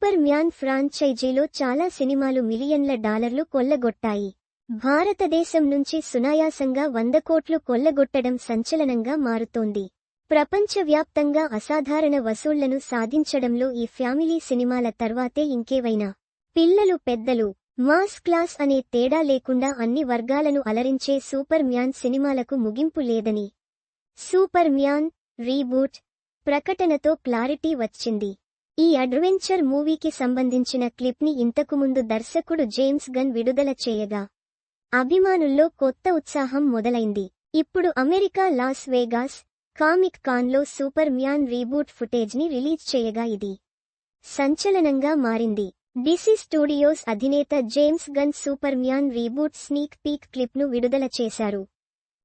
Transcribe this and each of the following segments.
Super man ఫ్రాంచైజీలో చాలా సినిమాలు మిలియన్ల డాలర్లు కొల్లగొట్టాయి. భారతదేశం నుంచి సునాయాసంగా 100 కోట్లు కొల్లగొట్టడం సంచలనంగా మారుతోంది. ప్రపంచవ్యాప్తంగా అసాధారణ వసూళ్లను సాధించడంలో ఈ ఫ్యామిలీ సినిమాల తర్వాతే ఇంకేవైనా. పిల్లలు పెద్దలు, మాస్ క్లాస్ అనే తేడా లేకుండా అన్ని వర్గాలను అలరించే సూపర్ మ్యాన్ సినిమాలకు ముగింపు లేదని సూపర్ మ్యాన్ రీబూట్ ప్రకటనతో క్లారిటీ వచ్చింది. ఈ అడ్వెంచర్ మూవీకి సంబంధించిన క్లిప్ని ఇంతకుముందు దర్శకుడు జేమ్స్ గన్ విడుదల చేయగా అభిమానుల్లో కొత్త ఉత్సాహం మొదలైంది. ఇప్పుడు అమెరికా లాస్ వేగాస్ కామిక్ కాన్లో సూపర్ మ్యాన్ రీబూట్ ఫుటేజ్ని రిలీజ్ చేయగా ఇది సంచలనంగా మారింది. డిసి స్టూడియోస్ అధినేత James Gunn Superman reboot sneak peek క్లిప్ను విడుదల చేశారు.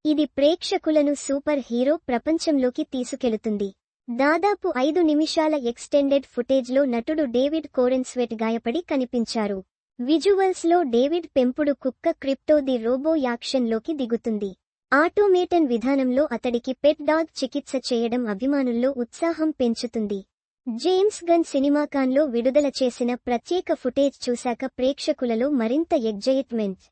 ఇది ప్రేక్షకులను సూపర్ హీరో ప్రపంచంలోకి తీసుకెళుతుంది. దాదాపు 5 నిమిషాల ఎక్స్టెండెడ్ ఫుటేజ్లో నటుడు డేవిడ్ కోరెన్స్వెట్ గాయపడి కనిపించారు. విజువల్స్లో డేవిడ్ పెంపుడు కుక్క క్రిప్టో ది రోబో యాక్షన్లోకి దిగుతుంది. ఆటోమేటన్ విధానంలో అతడికి పెట్ డాగ్ చికిత్స చేయడం అభిమానుల్లో ఉత్సాహం పెంచుతుంది. జేమ్స్ గన్ సినిమాకాన్లో విడుదల చేసిన ప్రత్యేక ఫుటేజ్ చూశాక ప్రేక్షకులలో మరింత ఎగ్జైట్మెంట్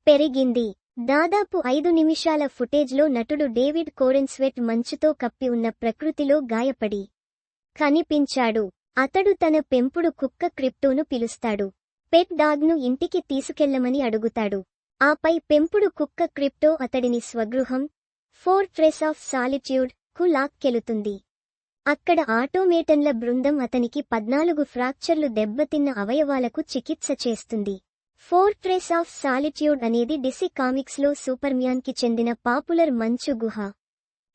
పెరిగింది. దాదాపు 5 నిమిషాల ఫుటేజ్లో నటుడు డేవిడ్ కోరెన్స్వెట్ మంచుతో కప్పి ఉన్న ప్రకృతిలో గాయపడి కనిపించాడు. అతడు తన పెంపుడు కుక్క క్రిప్టోను పిలుస్తాడు. పెట్ డాగ్ను ఇంటికి తీసుకెళ్లమని అడుగుతాడు. ఆపై పెంపుడు కుక్క క్రిప్టో అతడిని స్వగృహం ఫోర్ట్రెస్ ఆఫ్ సాలిట్యూడ్ కు లాక్కెళుతుంది. అక్కడ ఆటోమేటన్ల బృందం అతనికి 14 ఫ్రాక్చర్లు దెబ్బతిన్న అవయవాలకు చికిత్స చేస్తుంది. ఫోర్ట్రెస్ ఆఫ్ సాలిట్యూడ్ అనేది డిసి కామిక్స్లో సూపర్ మ్యాన్కి చెందిన పాపులర్ మంచు గుహ.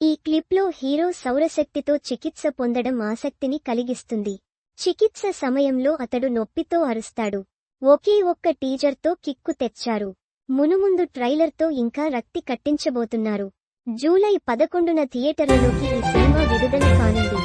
ఈ క్లిప్లో హీరో సౌరశక్తితో చికిత్స పొందడం ఆసక్తిని కలిగిస్తుంది. చికిత్స సమయంలో అతడు నొప్పితో అరుస్తాడు. ఒకే ఒక్క టీజర్తో కిక్కు తెచ్చారు. మునుముందు ట్రైలర్తో ఇంకా రక్తి కట్టించబోతున్నారు. జూలై 11న థియేటర్లలోకి ఈ సినిమా విడుదల కానుంది.